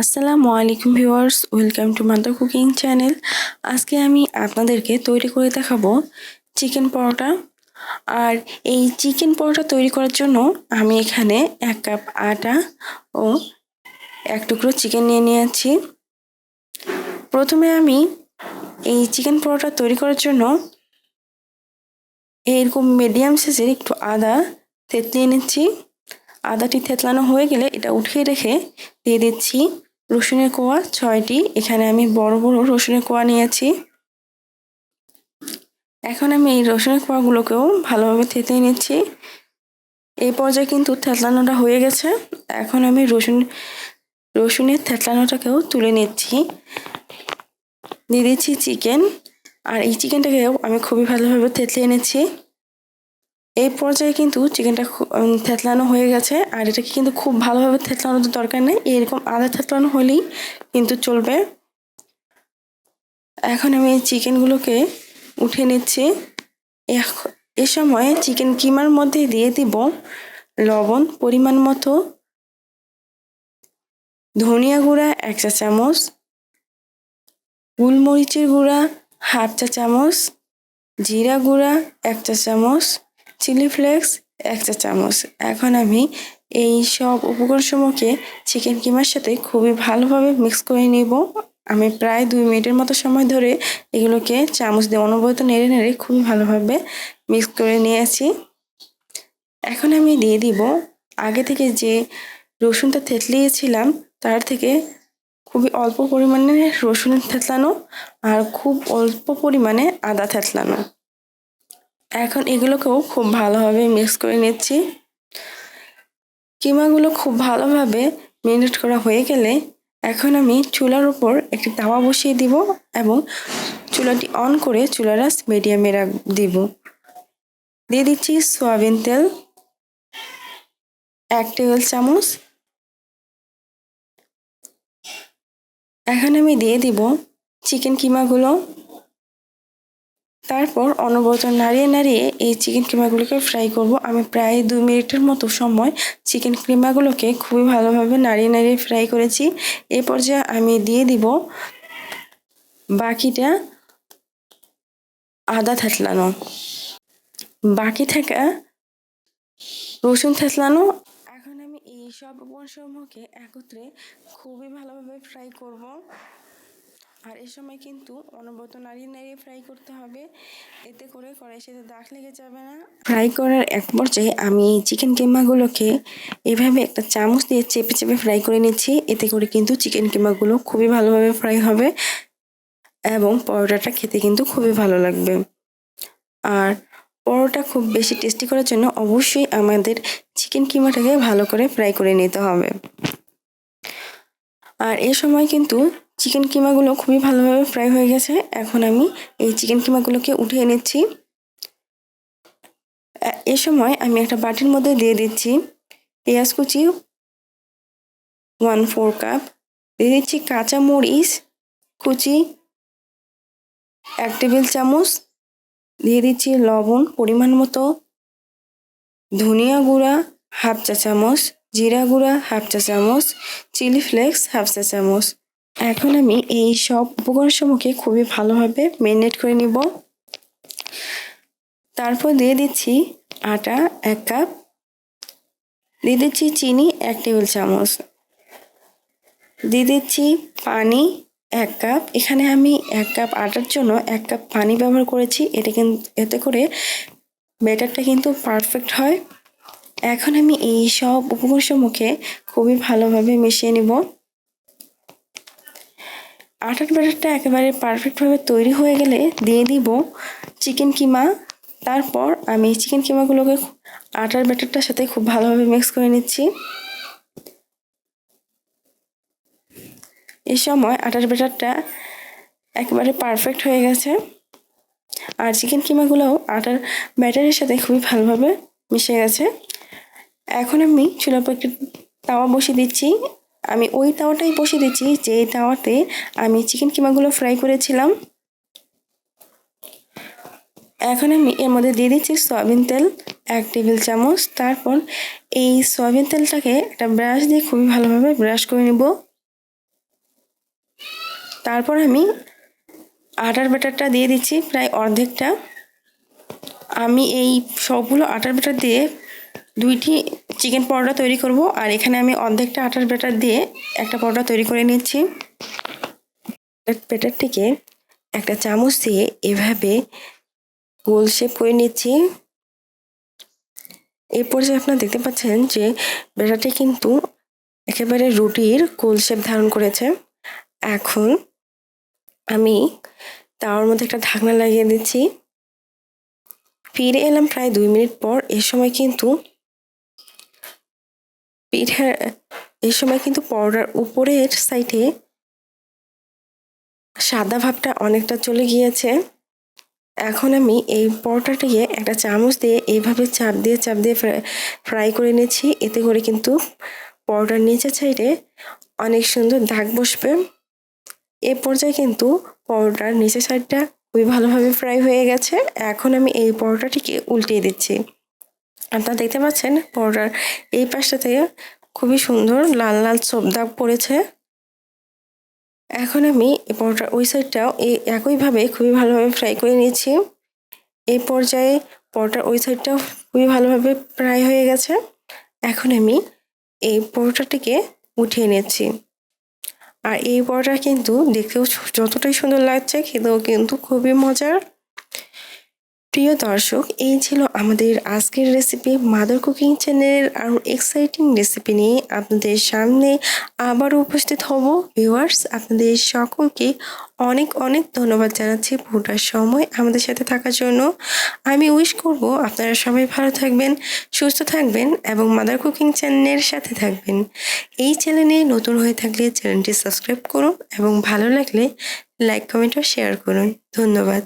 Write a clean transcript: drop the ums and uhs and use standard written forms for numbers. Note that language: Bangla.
আসসালামু আলাইকুম viewers, welcome to mother cooking channel. আজকে আমি আপনাদেরকে তৈরি করে দেখাবো চিকেন পরোটা। আর এই চিকেন পরোটা তৈরি করার জন্য আমি এখানে 1 কাপ আটা ও 1 টুকরো চিকেন নিয়ে নিয়েছি। প্রথমে আমি এই চিকেন পরোটা তৈরি করার জন্য এরকম মিডিয়াম সাইজের একটু আদা থেতলিয়ে নিচ্ছি। আদাটি থেতলানো হয়ে গেলে এটা উঠিয়ে রেখে দিয়ে দিচ্ছি রসুনের কোয়া 6টি। এখানে আমি বড় বড় রসুনের কোয়া নিয়েছি। এখন আমি এই রসুনের কোয়াগুলোকেও ভালোভাবে থেতলিয়ে নিচ্ছি। এই পর্যায়ে কিন্তু থেতলানোটা হয়ে গেছে। এখন আমি রসুনের থেতলানোটাকেও তুলে নিচ্ছি। দিয়ে দিচ্ছি চিকেন, আর এই চিকেনটাকেও আমি খুবই ভালোভাবে থেতলিয়ে নিচ্ছি। এই পর্যায়ে কিন্তু চিকেনটা থেতলানো হয়ে গেছে, আর এটাকে কিন্তু খুব ভালোভাবে থেতলানোর দরকার নেই, এরকম আধা থেতলানো হলেই কিন্তু চলবে। এখন আমি এই চিকেনগুলোকে উঠিয়ে নিচ্ছি। এ সময় চিকেন কিমার মধ্যে দিয়ে দিব লবণ পরিমাণ মতো, ধনিয়া গুঁড়া 1 চা চামচ, গোলমরিচের গুঁড়া 1/2 চা চামচ, জিরা গুঁড়া 1 চা চামচ, চিলি ফ্লেক্স 1 চা চামচ। এখন আমি এই সব উপকরণসমূহকে চিকেন কিমার সাথে খুবই ভালোভাবে মিক্স করে নিব। আমি প্রায় 2 মিনিটের মতো সময় ধরে এগুলোকে চামচ দিয়ে অনবরত নেড়ে নেড়ে খুবই ভালোভাবে মিক্স করে নিয়েছি। এখন আমি দিয়ে দিব আগে থেকে যে রসুনটা থেতলিয়েছিলাম তার থেকে খুবই অল্প পরিমাণে রসুন থেতলানো আর খুব অল্প পরিমাণে আদা থেতলানো। এখন এগুলোকেও খুব ভালোভাবে মিক্স করে নিচ্ছি। কিমাগুলো খুব ভালোভাবে মেরিনেট করা হয়ে গেলে এখন আমি চুলার উপর একটি তাওয়া বসিয়ে দিব এবং চুলাটি অন করে চুলার আঁচ মিডিয়ামে দিব। দিয়ে দিচ্ছি সয়াবিন তেল 1 টেবিল চামচ। এখন আমি দিয়ে দিব চিকেন কিমাগুলো। তারপর অনবরত নাড়িয়ে নাড়িয়ে এই চিকেন কিমাগুলোকে ফ্রাই করব। আমি প্রায় 2 মিনিটের মতো সময় চিকেন কিমাগুলোকে খুবই ভালোভাবে নাড়িয়ে নাড়িয়ে ফ্রাই করেছি। এই পর্যায়ে আমি দিয়ে দিব বাকিটা আদা থেতলানো, বাকি থাকা রসুন থেতলানো। এখন আমি এই সব উপকরণসমূহকে একত্রে খুবই ভালোভাবে ফ্রাই করব। আর এই সময় কিন্তু অনবরত নাড়িয়ে নাড়িয়ে ফ্রাই করতে হবে, এতে করে কড়াইয়ের সাথে দাগ লেগে যাবে না। ফ্রাই করার এক পর্যায়ে আমি চিকেন কিমাগুলোকে এভাবে একটা চামচ দিয়ে চেপে চেপে ফ্রাই করে নিচ্ছি। এতে করে কিন্তু চিকেন কিমাগুলো খুবই ভালোভাবে ফ্রাই হবে এবং পরোটাটা খেতে কিন্তু খুবই ভালো লাগবে। আর পরোটা খুব বেশি টেস্টি করার জন্য অবশ্যই আমাদের চিকেন কিমাটাকে ভালো করে ফ্রাই করে নিতে হবে। আর এই সময় কিন্তু চিকেন কিমাগুলো খুবই ভালোভাবে ফ্রাই হয়ে গেছে। এখন আমি এই চিকেন কিমাগুলোকে উঠিয়ে নিচ্ছি। এ সময় আমি একটা বাটির মধ্যে দিয়ে দিচ্ছি পেঁয়াজ কুচি 1/4 কাপ, দিয়ে দিচ্ছি কাঁচা মরিচ কুচি 1 টেবিল চামচ, দিয়ে দিচ্ছি লবণ পরিমাণ মতো, ধনিয়া গুঁড়া 1/2 চা চামচ, জিরা গুঁড়া 1/2 চা চামচ, চিলি ফ্লেক্স 1/2 চা চামচ। এখন আমি এই সব উপকরণসমূহকে খুবই ভালোভাবে ম্যারিনেট করে নিব। তারপর দিয়ে দিচ্ছি আটা 1 কাপ, দিয়ে দিচ্ছি চিনি 1 টেবিল চামচ, দিয়ে দিচ্ছি পানি 1 কাপ। এখানে আমি 1 কাপ আটার জন্য 1 কাপ পানি ব্যবহার করেছি। এতে করে ব্যাটারটা কিন্তু পারফেক্ট হয়। এখন আমি এই সব উপকরণসমূহকে খুবই ভালোভাবে মিশিয়ে নিব। আটার ব্যাটারটা একেবারে পারফেক্টভাবে তৈরি হয়ে গেলে দিয়ে দিব চিকেন কিমা। তারপর আমি চিকেন কিমাগুলোকে আটার ব্যাটারটার সাথে খুব ভালোভাবে মিক্স করে নিচ্ছি। এই সময় আটার ব্যাটারটা একেবারে পারফেক্ট হয়ে গেছে, আর চিকেন কিমাগুলোও আটার ব্যাটারের সাথে খুবই ভালোভাবে মিশে গেছে। এখন আমি চুলার উপর একটি তাওয়া বসিয়ে দিচ্ছি। আমি ওই তাওয়াটাই বসিয়ে দিচ্ছি যে তাওয়াতে আমি চিকেন কিমাগুলো ফ্রাই করেছিলাম। এখন আমি এর মধ্যে দিয়ে দিচ্ছি সয়াবিন তেল 1 টেবিল চামচ। তারপর এই সয়াবিন তেলটাকে একটা ব্রাশ দিয়ে খুবই ভালোভাবে ব্রাশ করে নিব। তারপর আমি আটার ব্যাটারটা দিয়ে দিচ্ছি প্রায় অর্ধেকটা। আমি এই সবগুলো আটার ব্যাটার দিয়ে 2টি চিকেন পরোটা তৈরি করব, আর এখানে আমি অর্ধেকটা আটার ব্যাটার দিয়ে একটা পরোটা তৈরি করে নিচ্ছি। ব্যাটারটিকে একটা চামচ দিয়ে এভাবে গোল শেপ করে নিচ্ছি। এই পর্যায়ে আপনারা দেখতে পাচ্ছেন যে ব্যাটারটি কিন্তু একেবারে রুটির গোল শেপ ধারণ করেছে। এখন আমি তাওয়ার মধ্যে একটা ঢাকনা লাগিয়ে দিচ্ছি। ফিরে এলাম প্রায় 2 মিনিট পর। এই সময় কিন্তু পরোটার উপরের সাইডে সাদা ভাবটা অনেকটা চলে গিয়েছে। এখন আমি এই পরোটাটিকে একটা চামচ দিয়ে এইভাবে চাপ দিয়ে ফ্রাই করে নিচ্ছি। এতে করে কিন্তু পরোটার নিচের সাইডে অনেক সুন্দর দাগ বসবে। এ পর্যায়ে কিন্তু পরোটার নিচের সাইডটা খুবই ভালোভাবে ফ্রাই হয়ে গেছে। এখন আমি এই পরোটাটিকে উল্টিয়ে দিচ্ছি। আপনারা দেখতে পাচ্ছেন পরোটার এই পাশটা থেকে খুবই সুন্দর লাল লাল ছোপ দাগ পড়েছে। এখন আমি এই পরোটার ওই সাইডটাও একইভাবে খুবই ভালোভাবে ফ্রাই করে নিয়েছি। এই পর্যায়ে পরোটার ওই সাইডটাও খুবই ভালোভাবে ফ্রাই হয়ে গেছে। এখন আমি এই পরোটাটিকে উঠিয়ে নিচ্ছি। আর এই পরোটা কিন্তু দেখতেও যতটাই সুন্দর লাগছে, খেতেও কিন্তু খুবই মজার। প্রিয় দর্শক, এই ছিল আমাদের আজকের রেসিপি। মাদার কুকিং চ্যানেলের আরও এক্সাইটিং রেসিপি নিয়ে আপনাদের সামনে আবারও উপস্থিত হব। ভিউয়ার্স, আপনাদের সকলকে অনেক অনেক ধন্যবাদ জানাচ্ছি পুরোটা সময় আমাদের সাথে থাকার জন্য। আমি উইশ করব আপনারা সবাই ভালো থাকবেন, সুস্থ থাকবেন এবং মাদার কুকিং চ্যানেলের সাথে থাকবেন। এই চ্যানেলে নতুন হয়ে থাকলে চ্যানেলটি সাবস্ক্রাইব করুন এবং ভালো লাগলে লাইক, কমেন্ট ও শেয়ার করুন। ধন্যবাদ।